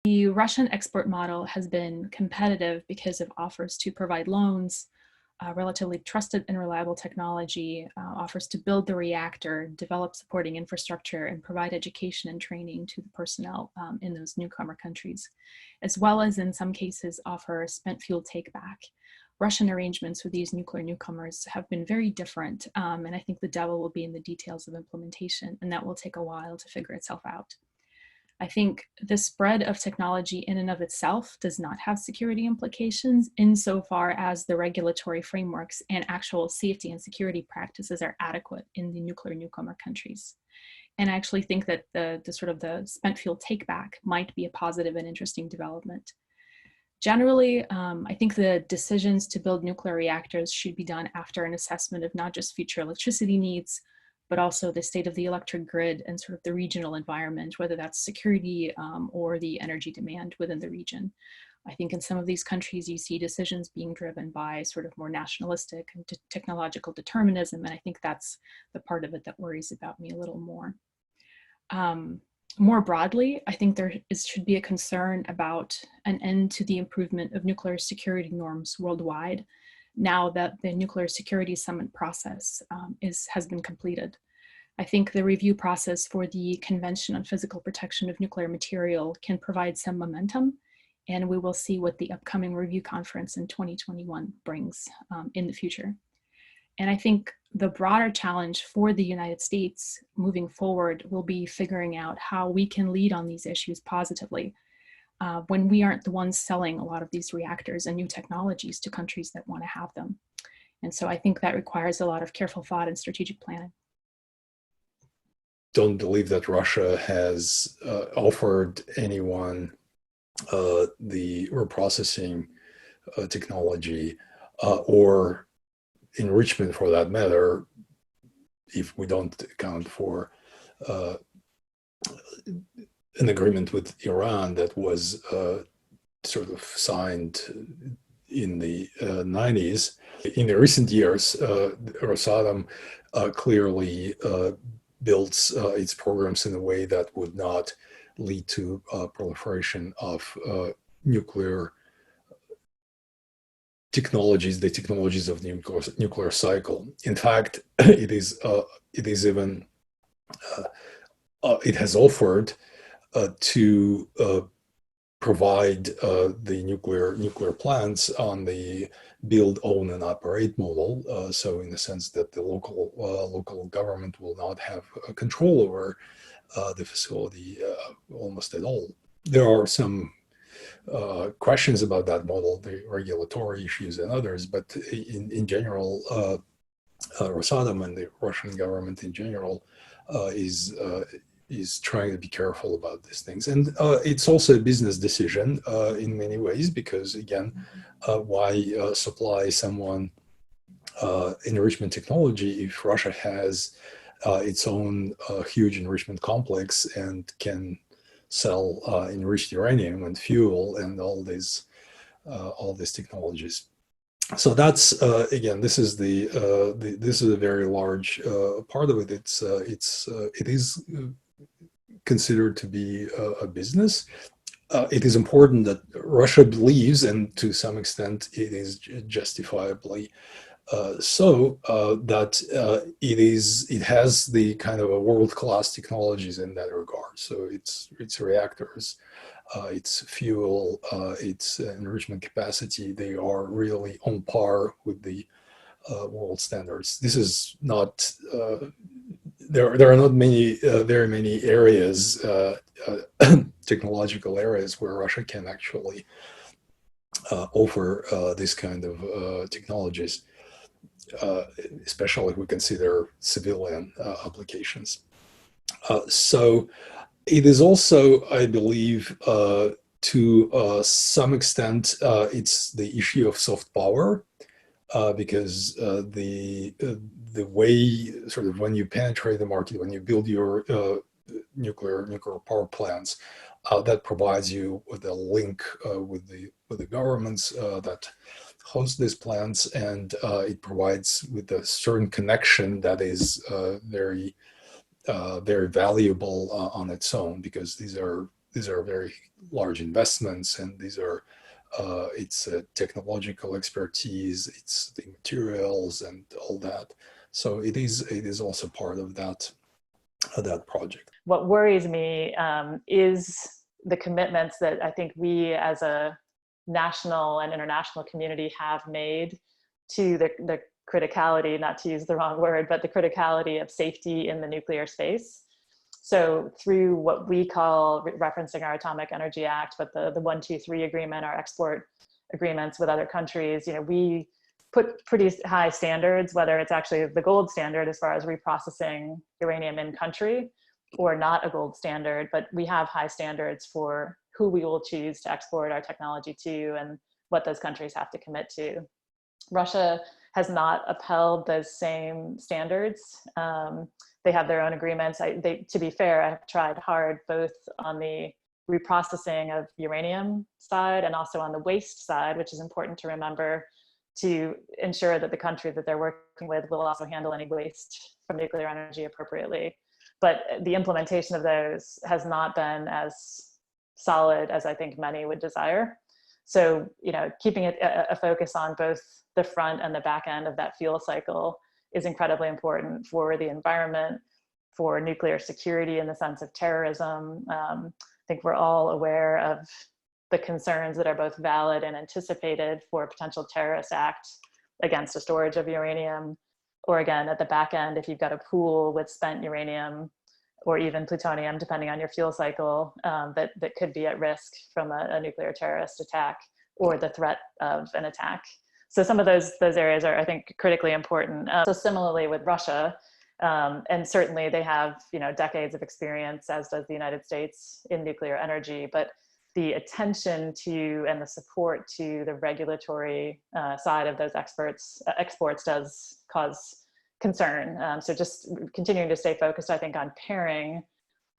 The Russian export model has been competitive because it offers to provide loans, relatively trusted and reliable technology, offers to build the reactor, develop supporting infrastructure, and provide education and training to the personnel in those newcomer countries, as well as in some cases offer spent fuel takeback. Russian arrangements with these nuclear newcomers have been very different, and I think the devil will be in the details of implementation, and that will take a while to figure itself out. I think the spread of technology in and of itself does not have security implications insofar as the regulatory frameworks and actual safety and security practices are adequate in the nuclear newcomer countries. And I actually think that the sort of the spent fuel takeback might be a positive and interesting development. Generally, I think the decisions to build nuclear reactors should be done after an assessment of not just future electricity needs, but also the state of the electric grid and sort of the regional environment, whether that's security or the energy demand within the region. I think in some of these countries, you see decisions being driven by sort of more nationalistic and technological determinism, and I think that's the part of it that worries about me a little more. More broadly, I think should be a concern about an end to the improvement of nuclear security norms worldwide, now that the Nuclear Security Summit process has been completed. I think the review process for the Convention on Physical Protection of Nuclear Material can provide some momentum, and we will see what the upcoming review conference in 2021 brings in the future. And I think the broader challenge for the United States moving forward will be figuring out how we can lead on these issues positively, when we aren't the ones selling a lot of these reactors and new technologies to countries that want to have them. And so I think that requires a lot of careful thought and strategic planning. Don't believe that Russia has offered anyone the reprocessing technology or enrichment, for that matter, if we don't account for an agreement with Iran that was sort of signed in the 90s. In the recent years, Rosatom clearly builds its programs in a way that would not lead to proliferation of nuclear technologies, the technologies of the nuclear cycle. In fact, it has offered to provide the nuclear plants on the build, own, and operate model. So, in the sense that the local government will not have control over the facility almost at all. There are some questions about that model, the regulatory issues and others, but in general, Rosatom and the Russian government in general is trying to be careful about these things. And it's also a business decision in many ways, because again, why supply someone enrichment technology if Russia has its own huge enrichment complex and can sell enriched uranium and fuel and all these technologies. So that's again, this is this is a very large part of it. It is considered to be a business. It is important that Russia believes, and to some extent it is justifiably that it has the kind of a world-class technologies in that regard. So its reactors, its fuel, its enrichment capacity, they are really on par with the world standards. This is not there are not very many areas, technological areas, where Russia can actually offer this kind of technologies, especially if we consider civilian applications. So it is also, I believe, to some extent, it's the issue of soft power, because the way, sort of, when you penetrate the market, when you build your nuclear power plants, that provides you with a link with the governments that host these plants, and it provides with a certain connection that is very valuable on its own, because these are these are very large investments, and these are it's technological expertise, it's the materials and all that. So it is also part of that project. What worries me is the commitments that I think we as a national and international community have made to the criticality, not to use the wrong word, but the criticality of safety in the nuclear space. So through what we call, referencing our Atomic Energy Act, but the 123 agreement, our export agreements with other countries, we put pretty high standards, whether it's actually the gold standard as far as reprocessing uranium in country, or not a gold standard, but we have high standards for who we will choose to export our technology to and what those countries have to commit to. Russia has not upheld those same standards. They have their own agreements. To be fair, I've tried hard both on the reprocessing of uranium side and also on the waste side, which is important to remember, to ensure that the country that they're working with will also handle any waste from nuclear energy appropriately. But the implementation of those has not been as solid as I think many would desire. So, keeping a focus on both the front and the back end of that fuel cycle is incredibly important for the environment, for nuclear security in the sense of terrorism. I think we're all aware of the concerns that are both valid and anticipated for a potential terrorist act against the storage of uranium, or again, at the back end, if you've got a pool with spent uranium or even plutonium, depending on your fuel cycle, that could be at risk from a nuclear terrorist attack or the threat of an attack. So some of those areas are, I think, critically important. So similarly with Russia, and certainly they have decades of experience, as does the United States, in nuclear energy, but the attention to and the support to the regulatory side of those exports does cause concern. So just continuing to stay focused, I think, on pairing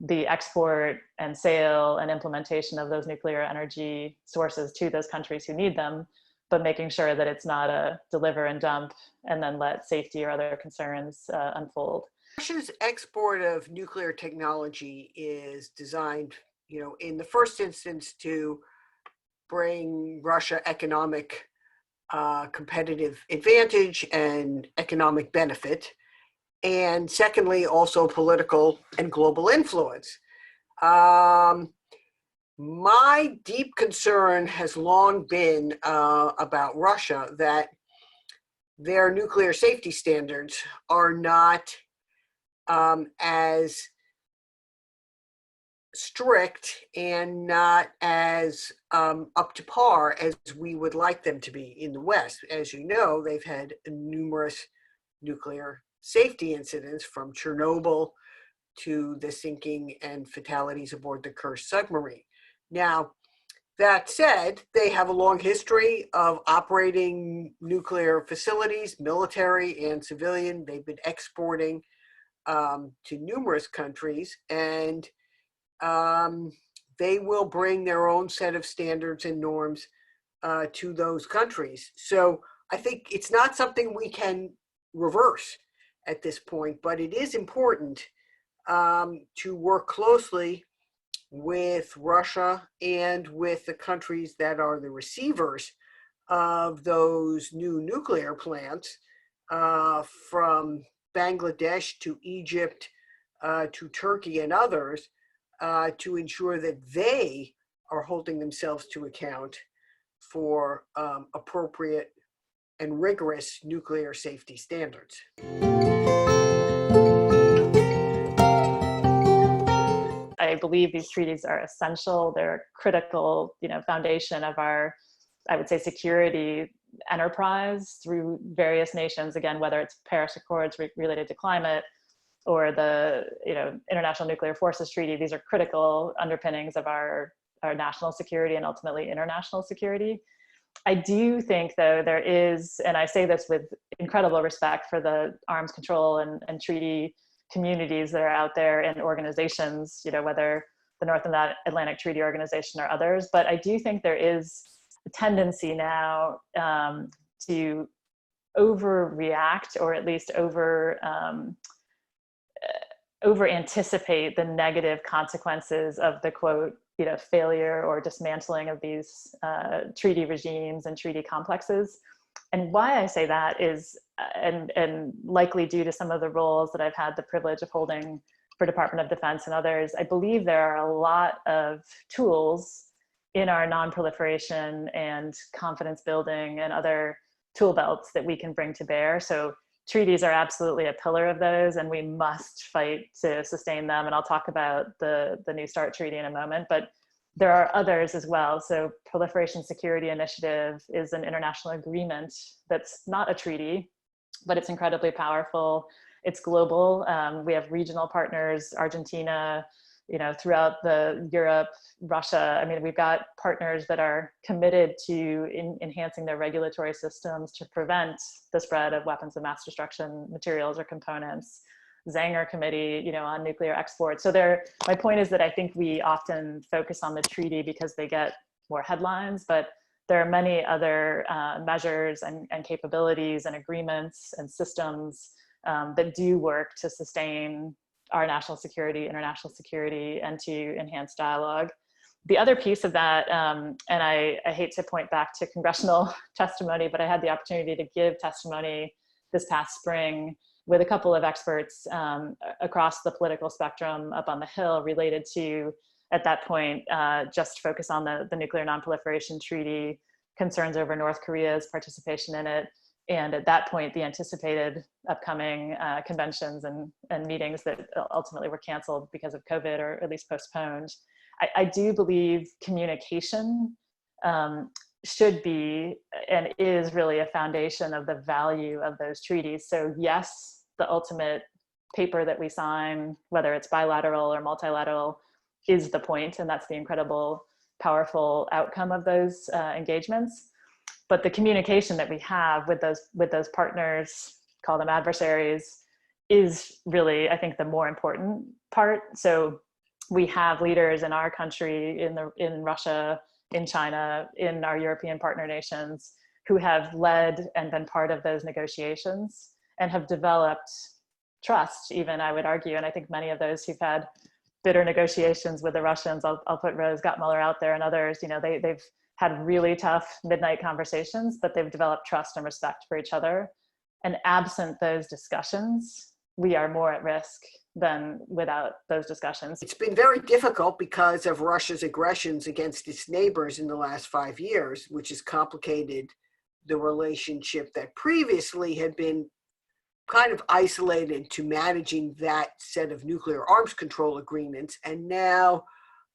the export and sale and implementation of those nuclear energy sources to those countries who need them, but making sure that it's not a deliver and dump and then let safety or other concerns unfold. Russia's export of nuclear technology is designed, in the first instance to bring Russia economic competitive advantage and economic benefit. And secondly, also political and global influence. My deep concern has long been about Russia that their nuclear safety standards are not as strict and not as up to par as we would like them to be in the West. As you know, they've had numerous nuclear safety incidents, from Chernobyl to the sinking and fatalities aboard the Kursk submarine. Now, that said, they have a long history of operating nuclear facilities, military and civilian. They've been exporting to numerous countries, and they will bring their own set of standards and norms to those countries. So I think it's not something we can reverse at this point, but it is important to work closely with Russia and with the countries that are the receivers of those new nuclear plants, from Bangladesh to Egypt to Turkey and others, to ensure that they are holding themselves to account for appropriate and rigorous nuclear safety standards. I believe these treaties are essential. They're a critical, foundation of our, I would say, security enterprise through various nations. Again, whether it's Paris Accords related to climate or the, International Nuclear Forces Treaty, these are critical underpinnings of our national security and ultimately international security. I do think, though, there is, and I say this with incredible respect for the arms control and treaty communities that are out there and organizations, whether the North Atlantic Treaty Organization or others, but I do think there is a tendency now to overreact, or at least over anticipate the negative consequences of the quote, failure or dismantling of these treaty regimes and treaty complexes. And why I say that is, and likely due to some of the roles that I've had the privilege of holding for Department of Defense and others, I believe there are a lot of tools in our non-proliferation and confidence building and other tool belts that we can bring to bear. So treaties are absolutely a pillar of those, and we must fight to sustain them. And I'll talk about the New START treaty in a moment, but there are others as well. So Proliferation Security Initiative is an international agreement that's not a treaty, but it's incredibly powerful. It's global. We have regional partners, Argentina, throughout Europe, Russia. I mean, we've got partners that are committed to enhancing their regulatory systems to prevent the spread of weapons of mass destruction materials or components. Zanger Committee, on nuclear exports. So my point is that I think we often focus on the treaty because they get more headlines, but there are many other measures and capabilities and agreements and systems that do work to sustain our national security, international security, and to enhance dialogue. The other piece of that, and I hate to point back to congressional testimony, but I had the opportunity to give testimony this past spring with a couple of experts across the political spectrum up on the Hill related to, at that point, just focus on the Nuclear Non-Proliferation Treaty, concerns over North Korea's participation in it, and at that point, the anticipated upcoming conventions and meetings that ultimately were canceled because of COVID, or at least postponed. I do believe communication should be and is really a foundation of the value of those treaties. So yes, the ultimate paper that we sign, whether it's bilateral or multilateral, is the point, and that's the incredible, powerful outcome of those engagements. But the communication that we have with those partners, call them adversaries, is really, I think, the more important part. So we have leaders in our country, in Russia, in China, in our European partner nations, who have led and been part of those negotiations and have developed trust, even, I would argue. And I think many of those who've had bitter negotiations with the Russians, I'll put Rose Gottmuller out there and others, they've had really tough midnight conversations, but they've developed trust and respect for each other. And absent those discussions, we are more at risk than without those discussions. It's been very difficult because of Russia's aggressions against its neighbors in the last 5 years, which has complicated the relationship that previously had been kind of isolated to managing that set of nuclear arms control agreements. And now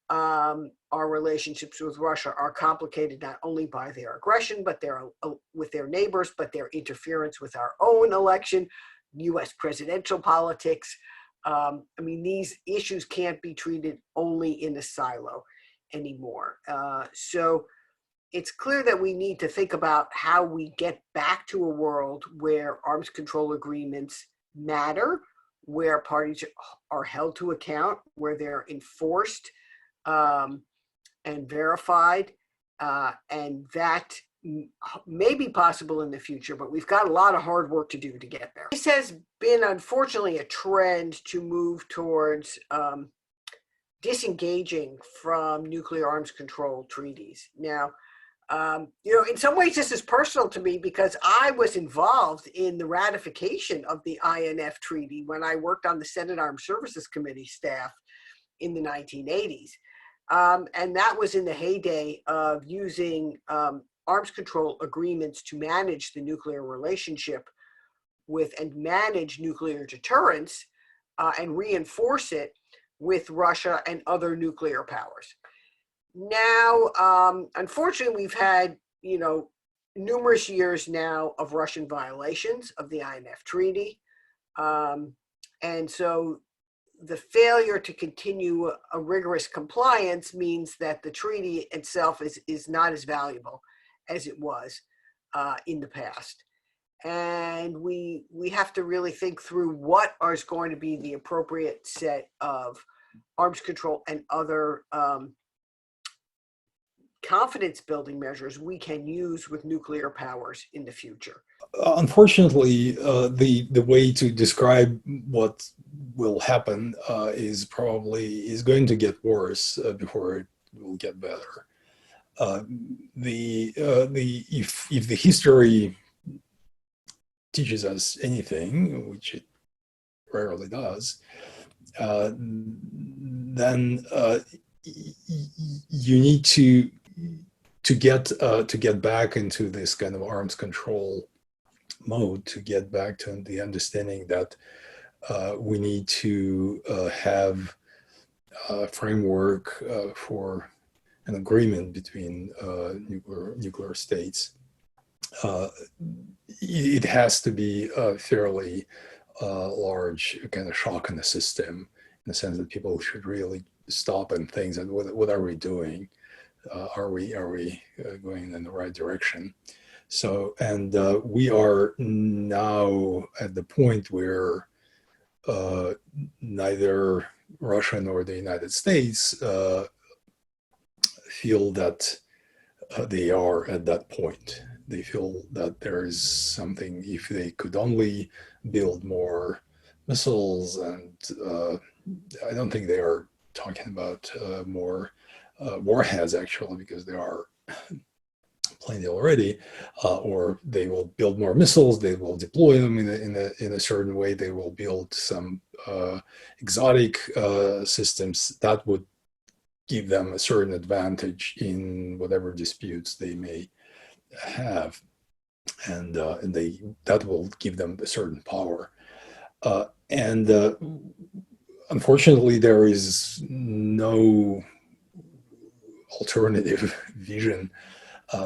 our relationships with Russia are complicated not only by their aggression, but with their neighbors, but their interference with our own election, US presidential politics. These issues can't be treated only in a silo anymore. So it's clear that we need to think about how we get back to a world where arms control agreements matter, where parties are held to account, where they're enforced and verified, and that may be possible in the future, but we've got a lot of hard work to do to get there. This has been, unfortunately, a trend to move towards disengaging from nuclear arms control treaties. Now, in some ways this is personal to me because I was involved in the ratification of the INF treaty when I worked on the Senate Armed Services Committee staff in the 1980s. And that was in the heyday of using arms control agreements to manage the nuclear relationship with and manage nuclear deterrence and reinforce it with Russia and other nuclear powers. Now, unfortunately, we've had, numerous years now of Russian violations of the INF treaty. And so the failure to continue a rigorous compliance means that the treaty itself is not as valuable as it was in the past. And we have to really think through what is going to be the appropriate set of arms control and other confidence building measures we can use with nuclear powers in the future. Unfortunately, the way to describe what will happen is going to get worse before it will get better. If the history teaches us anything, which it rarely does, then you need to get back into this kind of arms control mode, to get back to the understanding that we need to have a framework for an agreement between nuclear states. It has to be a fairly large kind of shock in the system, in the sense that people should really stop and think that what are we doing? Are we going in the right direction? So, and we are now at the point where neither Russia nor the United States feel that they are at that point. They feel that there is something, if they could only build more missiles, and I don't think they are talking about more warheads, actually, because there are plenty already, or they will build more missiles, they will deploy them in a certain way, they will build some exotic systems that would give them a certain advantage in whatever disputes they may have, and that will give them a certain power. And unfortunately, there is no alternative vision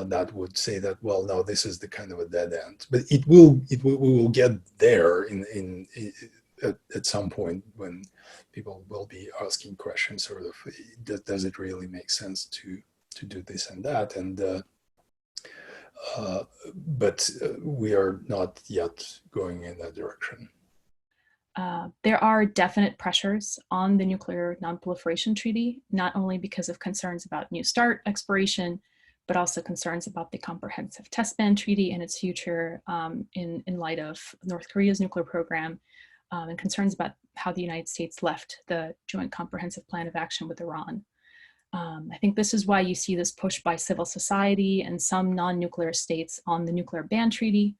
that would say that, well, no, this is the kind of a dead end. But we will get there at some point, when people will be asking questions, sort of, does it really make sense to do this and that? And but we are not yet going in that direction. There are definite pressures on the Nuclear Non-Proliferation Treaty, not only because of concerns about New START expiration, but also concerns about the Comprehensive Test Ban Treaty and its future in light of North Korea's nuclear program, and concerns about how the United States left the Joint Comprehensive Plan of Action with Iran. I think this is why you see this push by civil society and some non-nuclear states on the Nuclear Ban Treaty,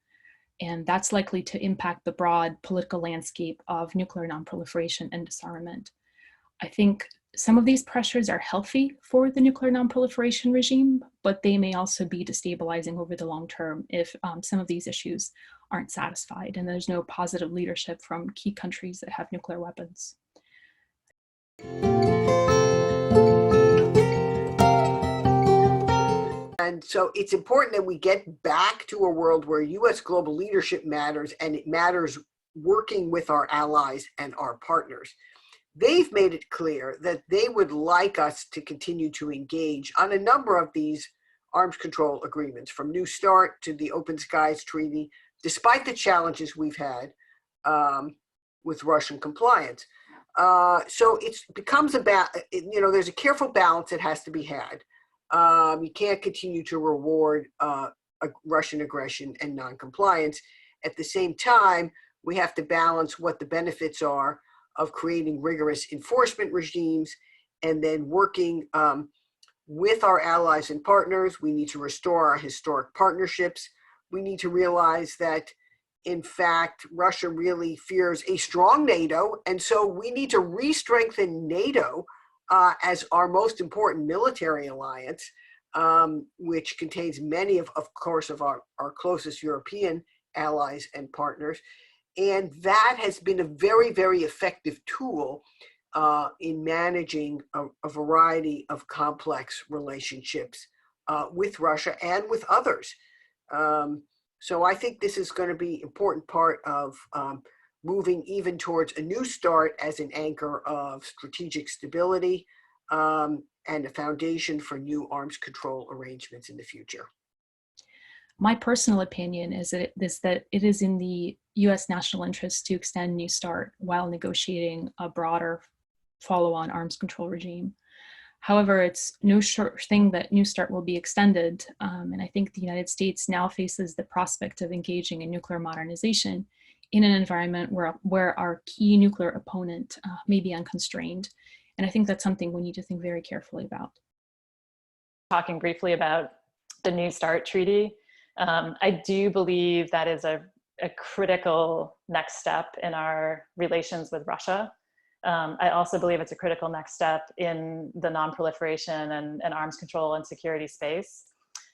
and that's likely to impact the broad political landscape of nuclear non-proliferation and disarmament. I think some of these pressures are healthy for the nuclear non-proliferation regime, but they may also be destabilizing over the long term if some of these issues aren't satisfied and there's no positive leadership from key countries that have nuclear weapons. And so it's important that we get back to a world where US global leadership matters, and it matters working with our allies and our partners. They've made it clear that they would like us to continue to engage on a number of these arms control agreements, from New START to the Open Skies Treaty, despite the challenges we've had with Russian compliance. So it becomes about, there's a careful balance that has to be had. You can't continue to reward Russian aggression and non-compliance. At the same time, we have to balance what the benefits are of creating rigorous enforcement regimes, and then working with our allies and partners. We need to restore our historic partnerships. We need to realize that, in fact, Russia really fears a strong NATO, and so we need to re-strengthen NATO as our most important military alliance, which contains many of course, of our closest European allies and partners. And that has been a very, very effective tool in managing a variety of complex relationships with Russia and with others. So I think this is going to be an important part of moving even towards a new START as an anchor of strategic stability and a foundation for new arms control arrangements in the future. My personal opinion is that it is in the US national interest to extend New START while negotiating a broader follow-on arms control regime. However, it's no sure thing that New START will be extended. And I think the United States now faces the prospect of engaging in nuclear modernization in an environment where our key nuclear opponent may be unconstrained. And I think that's something we need to think very carefully about. Talking briefly about the New START treaty, I do believe that is a critical next step in our relations with Russia. I also believe it's a critical next step in the non-proliferation and arms control and security space.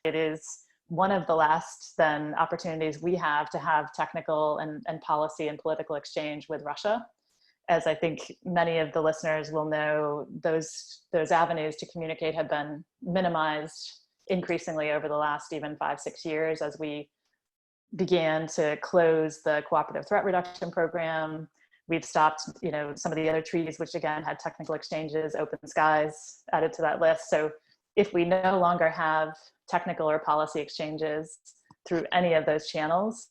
It is one of the last then opportunities we have to have technical and policy and political exchange with Russia. As I think many of the listeners will know, those avenues to communicate have been minimized increasingly over the last even 5-6 years as we began to close the cooperative threat reduction program. We've stopped, some of the other treaties, which again had technical exchanges, open skies added to that list. So if we no longer have technical or policy exchanges through any of those channels,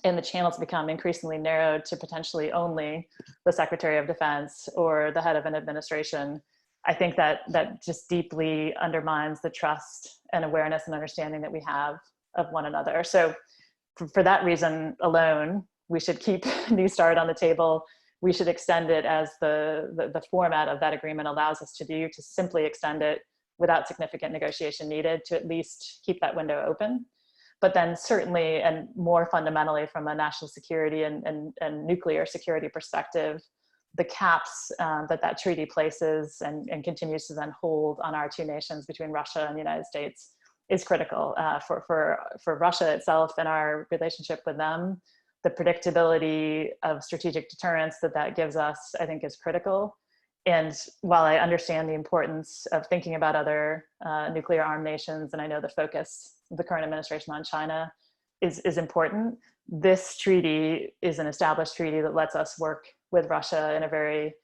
and the channels become increasingly narrowed to potentially only the Secretary of Defense or the head of an administration, I think that just deeply undermines the trust and awareness and understanding that we have of one another. So for that reason alone, we should keep New START on the table. We should extend it as the format of that agreement allows us to do, to simply extend it without significant negotiation needed, to at least keep that window open. But then certainly, and more fundamentally from a national security and nuclear security perspective, the caps that treaty places and continues to then hold on our two nations between Russia and the United States is critical for Russia itself and our relationship with them. The predictability of strategic deterrence that gives us, I think, is critical. And while I understand the importance of thinking about other nuclear armed nations, and I know the focus of the current administration on China is important, this treaty is an established treaty that lets us work with Russia in a very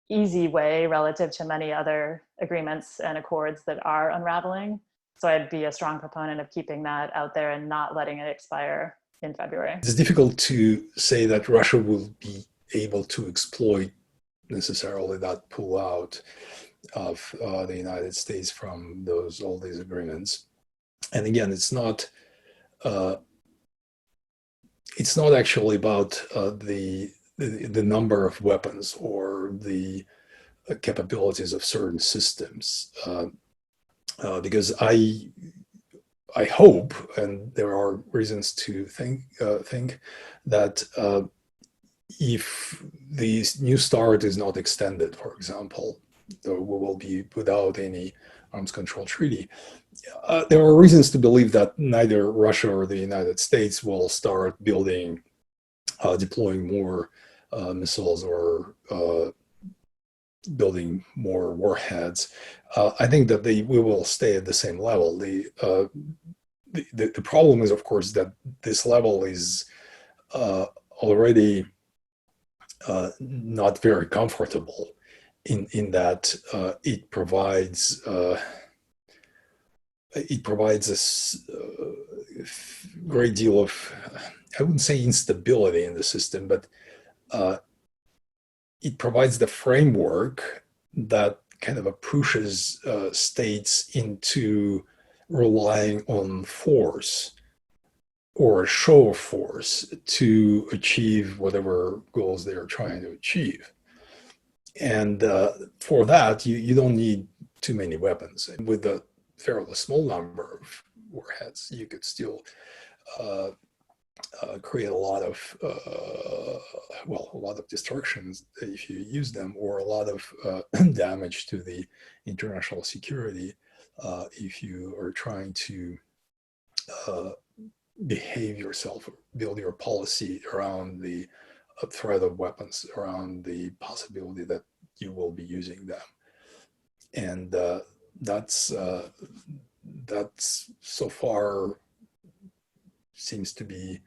easy way relative to many other agreements and accords that are unraveling. So I'd be a strong proponent of keeping that out there and not letting it expire in February. It's difficult to say that Russia will be able to exploit necessarily that pullout of the United States from all these agreements. And again, it's not actually about the number of weapons or the capabilities of certain systems, because I hope, and there are reasons to think that if the New START is not extended, for example, we will be without any arms control treaty. There are reasons to believe that neither Russia or the United States will start deploying more missiles or building more warheads. I think that we will stay at the same level. The problem is, of course, that this level is already not very comfortable in that it provides a great deal of, I wouldn't say instability in the system, but it provides the framework that kind of pushes states into relying on force or a show of force to achieve whatever goals they are trying to achieve. And for that, you don't need too many weapons. And with a fairly small number of warheads, you could still create a lot of destructions if you use them, or a lot of damage to the international security if you are trying to behave yourself, build your policy around the threat of weapons, around the possibility that you will be using them. And that's so far seems to be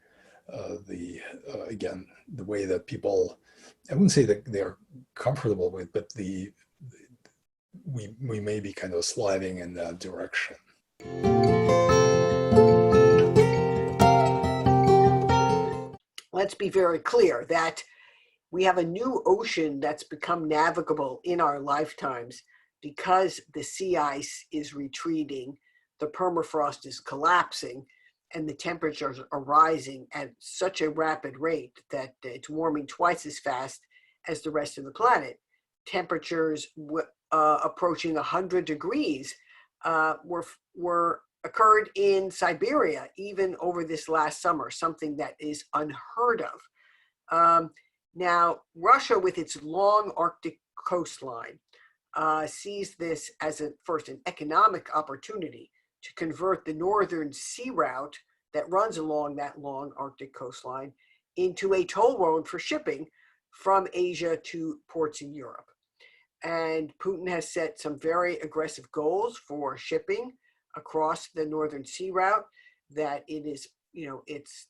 again, the way that people, I wouldn't say that they're comfortable with, but we may be kind of sliding in that direction. Let's be very clear that we have a new ocean that's become navigable in our lifetimes because the sea ice is retreating, the permafrost is collapsing, and the temperatures are rising at such a rapid rate that it's warming twice as fast as the rest of the planet. Temperatures approaching 100 degrees were occurred in Siberia even over this last summer, something that is unheard of. Now, Russia, with its long Arctic coastline, sees this as first an economic opportunity to convert the northern sea route that runs along that long Arctic coastline into a toll road for shipping from Asia to ports in Europe. And Putin has set some very aggressive goals for shipping across the northern sea route that it is, it's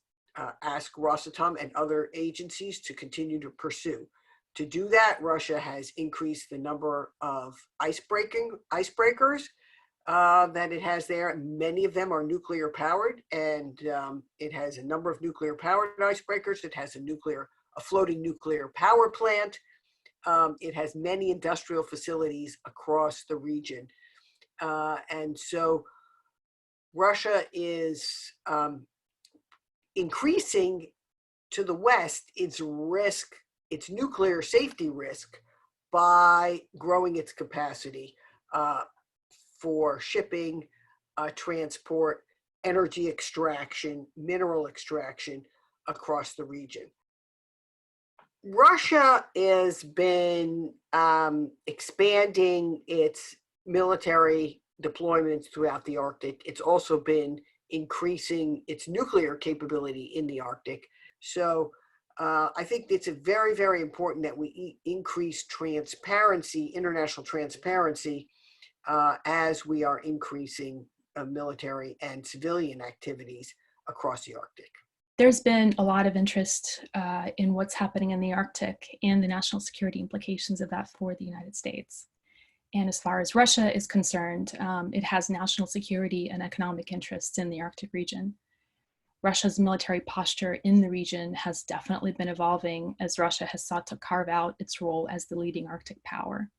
asked Rosatom and other agencies to continue to pursue. To do that, Russia has increased the number of icebreakers that it has there. Many of them are nuclear powered, and it has a number of nuclear powered icebreakers. It has a floating nuclear power plant. It has many industrial facilities across the region. And so Russia is increasing to the west its risk, its nuclear safety risk, by growing its capacity for shipping, transport, energy extraction, mineral extraction across the region. Russia has been expanding its military deployments throughout the Arctic. It's also been increasing its nuclear capability in the Arctic. So I think it's very, very important that we increase transparency, international transparency, as we are increasing military and civilian activities across the Arctic. There's been a lot of interest in what's happening in the Arctic and the national security implications of that for the United States. And as far as Russia is concerned, it has national security and economic interests in the Arctic region. Russia's military posture in the region has definitely been evolving as Russia has sought to carve out its role as the leading Arctic power.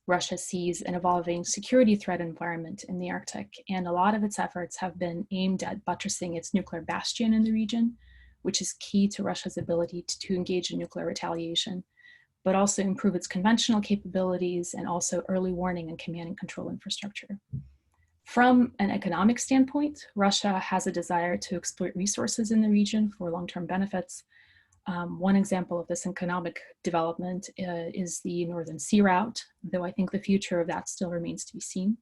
Russia sees an evolving security threat environment in the Arctic, and a lot of its efforts have been aimed at buttressing its nuclear bastion in the region, which is key to Russia's ability to engage in nuclear retaliation, but also improve its conventional capabilities and also early warning and command and control infrastructure. From an economic standpoint, Russia has a desire to exploit resources in the region for long-term benefits. One example of this economic development is the Northern Sea Route, though I think the future of that still remains to be seen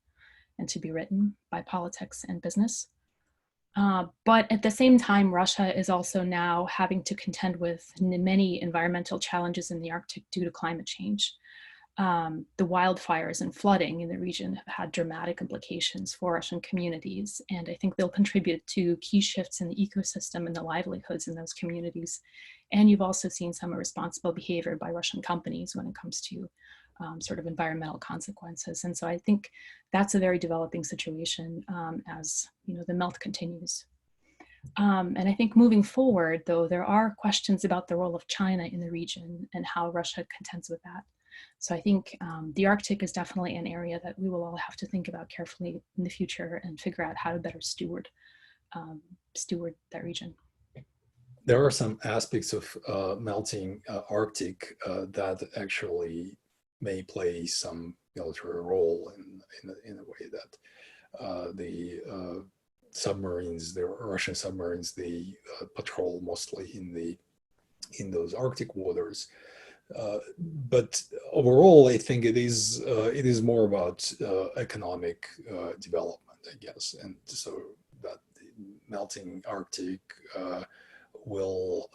and to be written by politics and business. But at the same time, Russia is also now having to contend with many environmental challenges in the Arctic due to climate change. The wildfires and flooding in the region have had dramatic implications for Russian communities, and I think they'll contribute to key shifts in the ecosystem and the livelihoods in those communities. And you've also seen some irresponsible behavior by Russian companies when it comes to sort of environmental consequences. And so I think that's a very developing situation as the melt continues. And I think moving forward, though, there are questions about the role of China in the region and how Russia contends with that. So I think the Arctic is definitely an area that we will all have to think about carefully in the future and figure out how to better steward that region. There are some aspects of melting Arctic that actually may play some military role in a way that the submarines, the Russian submarines, they patrol mostly in those Arctic waters. But overall, I think it is more about economic development, I guess, and so that the melting Arctic will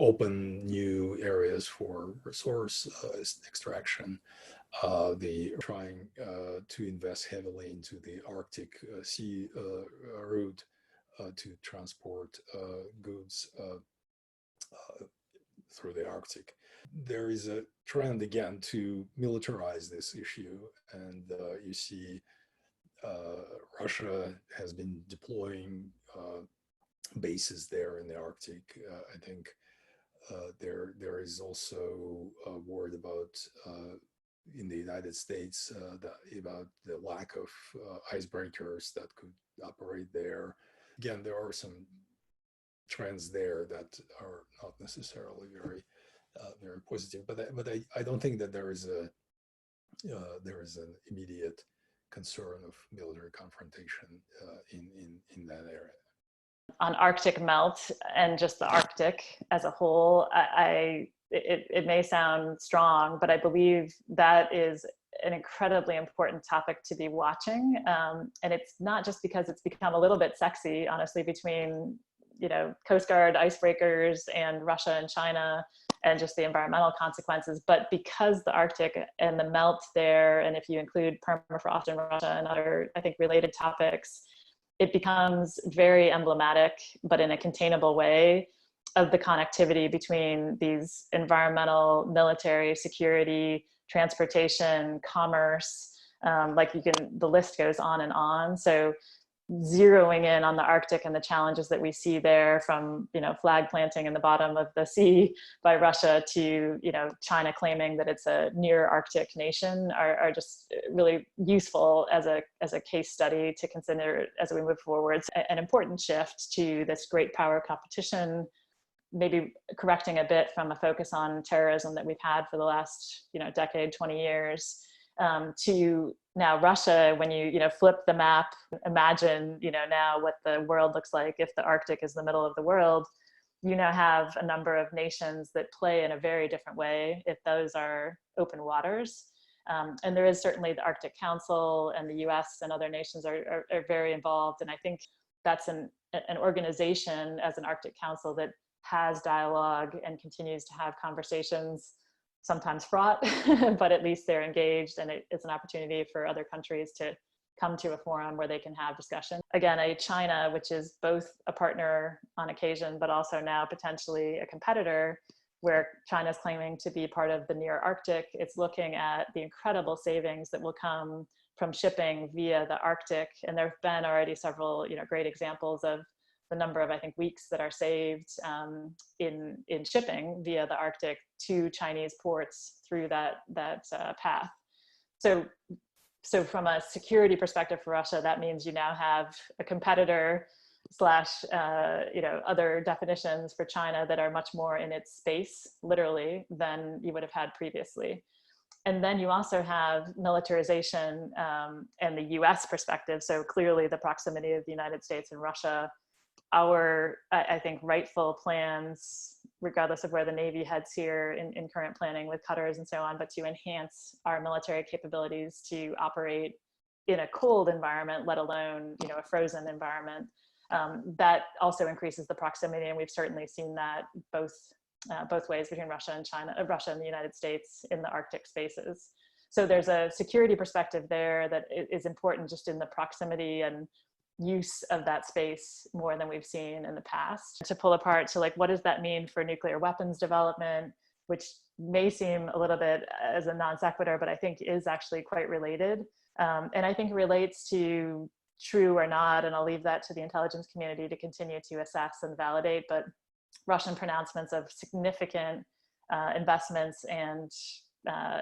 open new areas for resource extraction. They are trying to invest heavily into the Arctic sea route to transport goods through the Arctic. There is a trend again to militarize this issue, and you see Russia has been deploying bases there in the Arctic. I think there is also a word about in the United States about the lack of icebreakers that could operate there. Again, there are some trends there that are not necessarily very positive, but I don't think that there is an immediate concern of military confrontation in that area. On Arctic melt and just the Arctic as a whole, it may sound strong, but I believe that is an incredibly important topic to be watching. And it's not just because it's become a little bit sexy, honestly, between, you know, Coast Guard icebreakers and Russia and China and just the environmental consequences, but because the Arctic and the melt there, and if you include permafrost in Russia and other, I think, related topics, it becomes very emblematic, but in a containable way, of the connectivity between these environmental, military, security, transportation, commerce, like the list goes on and on. So zeroing in on the Arctic and the challenges that we see there, from, you know, flag planting in the bottom of the sea by Russia to, you know, China claiming that it's a near Arctic nation, are just really useful as a case study to consider as we move forward. An important shift to this great power competition, maybe correcting a bit from a focus on terrorism that we've had for the last, you know, decade, 20 years, to now Russia. When you flip the map, imagine, you know, now what the world looks like if the Arctic is the middle of the world. You now have a number of nations that play in a very different way if those are open waters. And there is certainly the Arctic Council, and the US and other nations are very involved. And I think that's an organization as an Arctic Council that has dialogue and continues to have conversations, sometimes fraught, but at least they're engaged, and it's an opportunity for other countries to come to a forum where they can have discussion. Again, China, which is both a partner on occasion, but also now potentially a competitor, where China's claiming to be part of the near Arctic. It's looking at the incredible savings that will come from shipping via the Arctic. And there have been already several, you know, great examples of the number of, I think, weeks that are saved in shipping via the Arctic to Chinese ports through that path. So from a security perspective for Russia, that means you now have a competitor slash, you know, other definitions for China that are much more in its space, literally, than you would have had previously. And then you also have militarization and the US perspective. So clearly the proximity of the United States and Russia, our, I think, rightful plans, regardless of where the Navy heads here in current planning with cutters and so on, but to enhance our military capabilities to operate in a cold environment, let alone, you know, a frozen environment. That also increases the proximity, and we've certainly seen that both ways between Russia and China, Russia and the United States in the Arctic spaces. So there's a security perspective there that is important, just in the proximity and use of that space more than we've seen in the past. To pull apart to, like, what does that mean for nuclear weapons development, which may seem a little bit as a non sequitur, but I think is actually quite related. And I think relates to true or not, and I'll leave that to the intelligence community to continue to assess and validate, but Russian pronouncements of significant investments and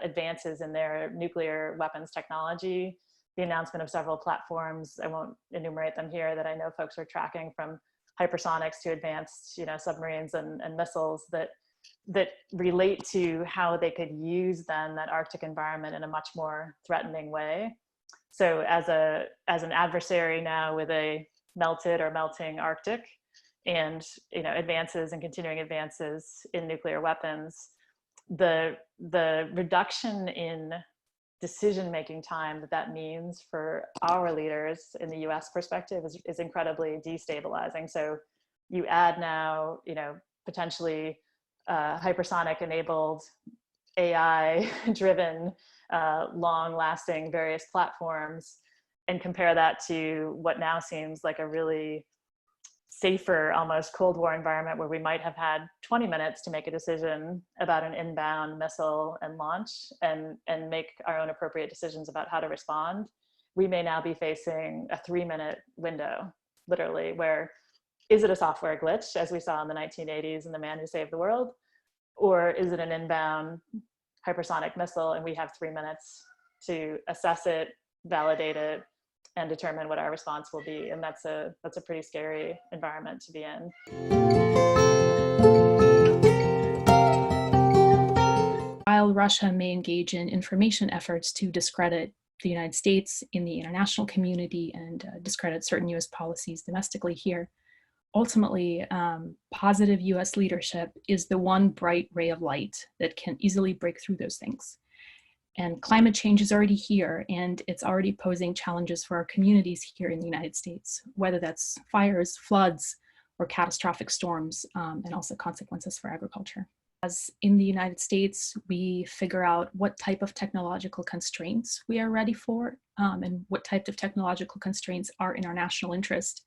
advances in their nuclear weapons technology, the announcement of several platforms, I won't enumerate them here, that I know folks are tracking, from hypersonics to advanced, you know, submarines and missiles that relate to how they could use then that Arctic environment in a much more threatening way. So as an adversary now with a melted or melting Arctic, and, you know, advances and continuing advances in nuclear weapons, the reduction in decision-making time that means for our leaders in the US perspective is incredibly destabilizing. So you add now, you know, potentially hypersonic enabled, AI driven, long-lasting various platforms, and compare that to what now seems like a really safer, almost Cold War environment, where we might have had 20 minutes to make a decision about an inbound missile and launch, and make our own appropriate decisions about how to respond. We may now be facing a 3-minute window, literally, where is it a software glitch, as we saw in the 1980s in The Man Who Saved the World, or is it an inbound hypersonic missile, and we have 3 minutes to assess it, validate it, and determine what our response will be. And that's a pretty scary environment to be in. While Russia may engage in information efforts to discredit the United States in the international community and discredit certain US policies domestically here, ultimately, positive US leadership is the one bright ray of light that can easily break through those things. And climate change is already here, and it's already posing challenges for our communities here in the United States, whether that's fires, floods, or catastrophic storms, and also consequences for agriculture. As in the United States, we figure out what type of technological constraints we are ready for, and what type of technological constraints are in our national interest,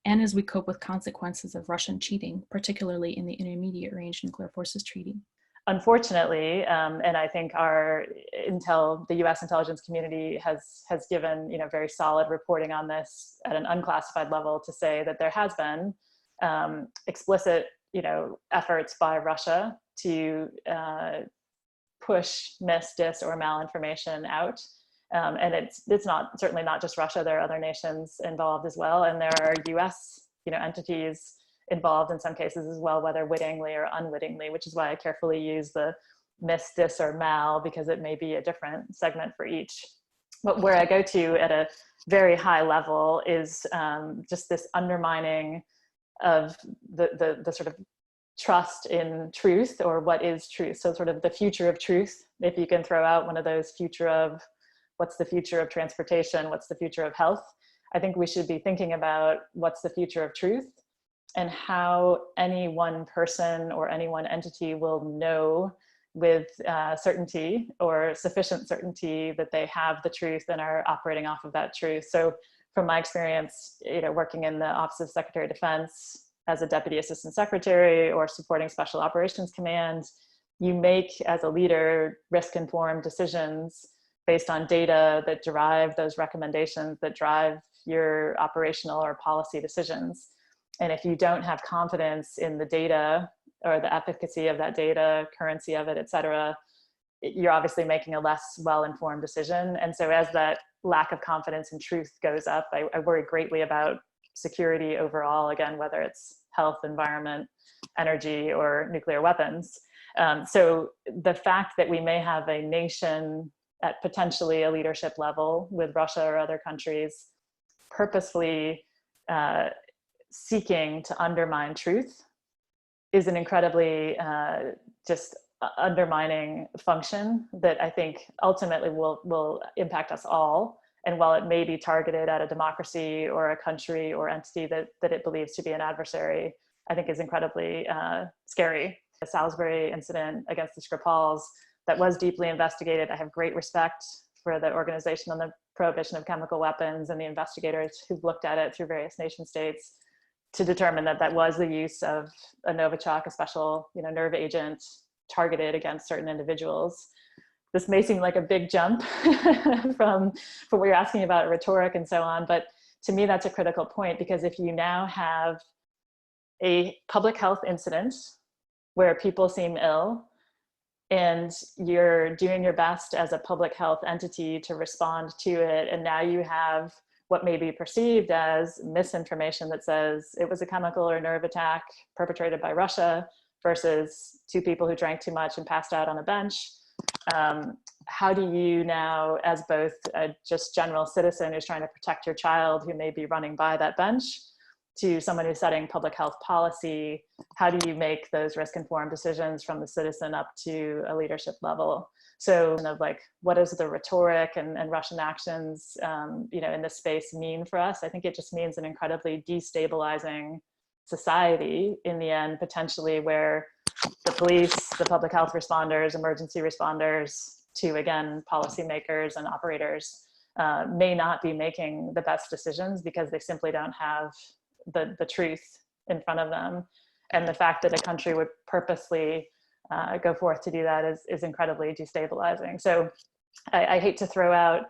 and as we cope with consequences of Russian cheating, particularly in the Intermediate Range Nuclear Forces Treaty. Unfortunately, and I think the U.S. intelligence community has given very solid reporting on this at an unclassified level to say that there has been explicit efforts by Russia to push mis, dis, or malinformation out, and it's certainly not just Russia. There are other nations involved as well, and there are U.S. entities involved in some cases as well, whether wittingly or unwittingly, which is why I carefully use the mis, dis, or mal, because it may be a different segment for each. But where I go to at a very high level is just this undermining of the sort of trust in truth, or what is truth. So sort of the future of truth, if you can throw out one of those what's the future of transportation, what's the future of health, I think we should be thinking about what's the future of truth, and how any one person or any one entity will know with certainty, or sufficient certainty, that they have the truth and are operating off of that truth. So from my experience, working in the Office of Secretary of Defense as a Deputy Assistant Secretary or supporting Special Operations Command, you make, as a leader, risk-informed decisions based on data that derive those recommendations, that drive your operational or policy decisions. And if you don't have confidence in the data, or the efficacy of that data, currency of it, et cetera, you're obviously making a less well-informed decision. And so as that lack of confidence in truth goes up, I worry greatly about security overall, again, whether it's health, environment, energy, or nuclear weapons. So the fact that we may have a nation at potentially a leadership level with Russia or other countries purposefully seeking to undermine truth is an incredibly just undermining function that I think ultimately will impact us all. And while it may be targeted at a democracy or a country or entity that it believes to be an adversary, I think is incredibly scary. The Salisbury incident against the Skripals, that was deeply investigated. I have great respect for the Organization on the Prohibition of Chemical Weapons and the investigators who've looked at it through various nation states to determine that was the use of a Novichok, a special nerve agent targeted against certain individuals. This may seem like a big jump from what you're asking about rhetoric and so on, but to me that's a critical point, because if you now have a public health incident where people seem ill, and you're doing your best as a public health entity to respond to it, and now you have what may be perceived as misinformation that says it was a chemical or nerve attack perpetrated by Russia versus two people who drank too much and passed out on a bench. How do you now, as both a just general citizen who's trying to protect your child who may be running by that bench, to someone who's setting public health policy, how do you make those risk-informed decisions from the citizen up to a leadership level? So what does the rhetoric and Russian actions in this space mean for us? I think it just means an incredibly destabilizing society in the end, potentially, where the police, the public health responders, emergency responders, to again, policymakers and operators may not be making the best decisions because they simply don't have the truth in front of them. And the fact that a country would purposely go forth to do that is incredibly destabilizing. So I hate to throw out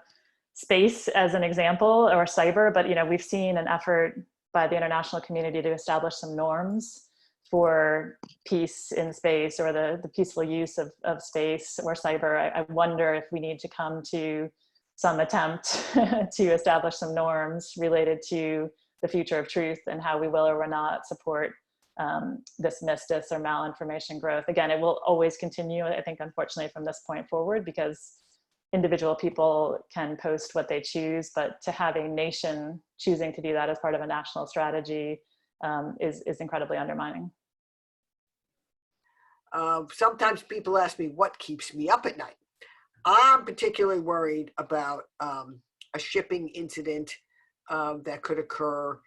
space as an example, or cyber, but we've seen an effort by the international community to establish some norms for peace in space, or the peaceful use of space or cyber. I wonder if we need to come to some attempt to establish some norms related to the future of truth and how we will or will not support this misdis or malinformation growth. Again, it will always continue, I think, unfortunately, from this point forward, because individual people can post what they choose, but to have a nation choosing to do that as part of a national strategy is incredibly undermining. Sometimes people ask me what keeps me up at night. I'm particularly worried about a shipping incident that could occur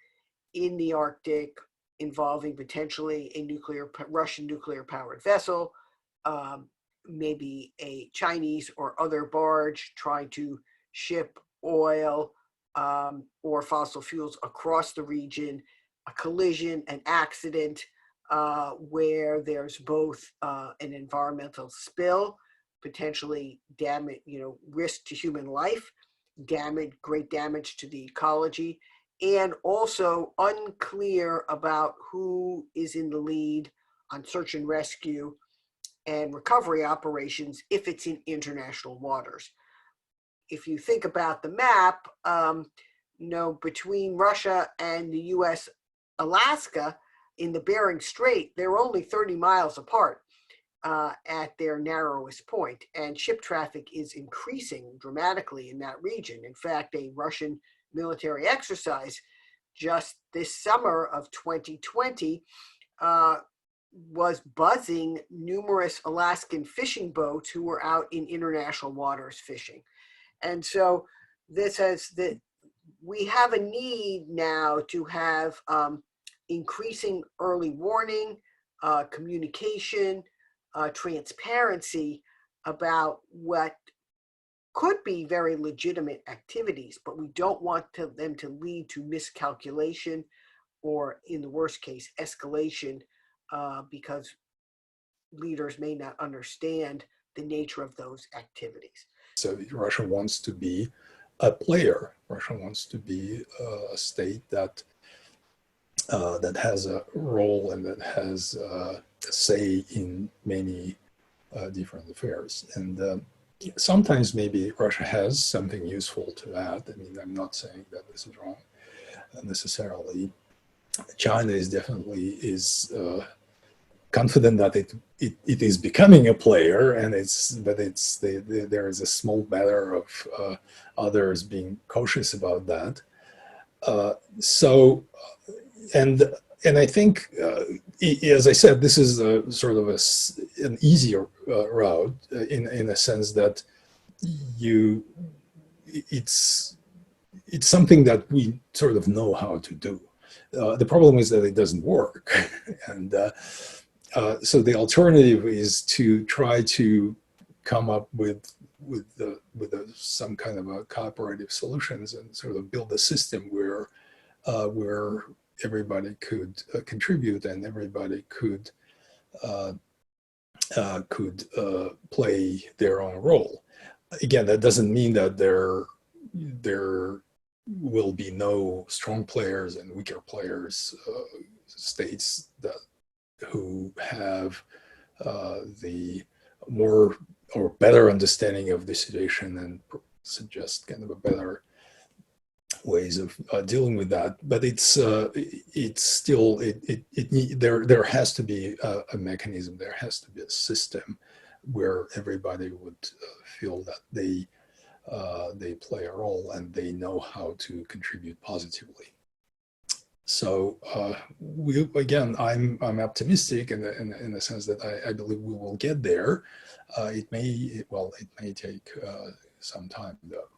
in the Arctic involving potentially a Russian nuclear powered vessel, maybe a Chinese or other barge trying to ship oil or fossil fuels across the region, a collision, an accident where there's both an environmental spill, potentially damage, risk to human life, great damage to the ecology, and also unclear about who is in the lead on search and rescue and recovery operations if it's in international waters. If you think about the map, between Russia and the US, Alaska, in the Bering Strait, they're only 30 miles apart at their narrowest point, and ship traffic is increasing dramatically in that region. In fact, a Russian military exercise just this summer of 2020 was buzzing numerous Alaskan fishing boats who were out in international waters fishing. And so we have a need now to have increasing early warning, communication, transparency about what could be very legitimate activities, but we don't want them to lead to miscalculation or, in the worst case, escalation, because leaders may not understand the nature of those activities. So Russia wants to be a player. Russia wants to be a state that has a role and that has a say in many different affairs. And sometimes maybe Russia has something useful to add. I mean, I'm not saying that this is wrong necessarily. China is definitely confident that it is becoming a player, and there is a small matter of others being cautious about that. And I think, as I said, this is sort of an easier route in a sense that it's something that we sort of know how to do. The problem is that it doesn't work, and so the alternative is to try to come up with some kind of a cooperative solutions and sort of build a system where everybody could contribute and everybody could play their own role. Again, that doesn't mean that there will be no strong players and weaker players, states who have the more or better understanding of the situation and suggest kind of a better ways of dealing with that. But it's still there has to be a mechanism. There has to be a system where everybody would feel that they play a role and they know how to contribute positively. So I'm optimistic in the sense that I believe we will get there. It may take some time though.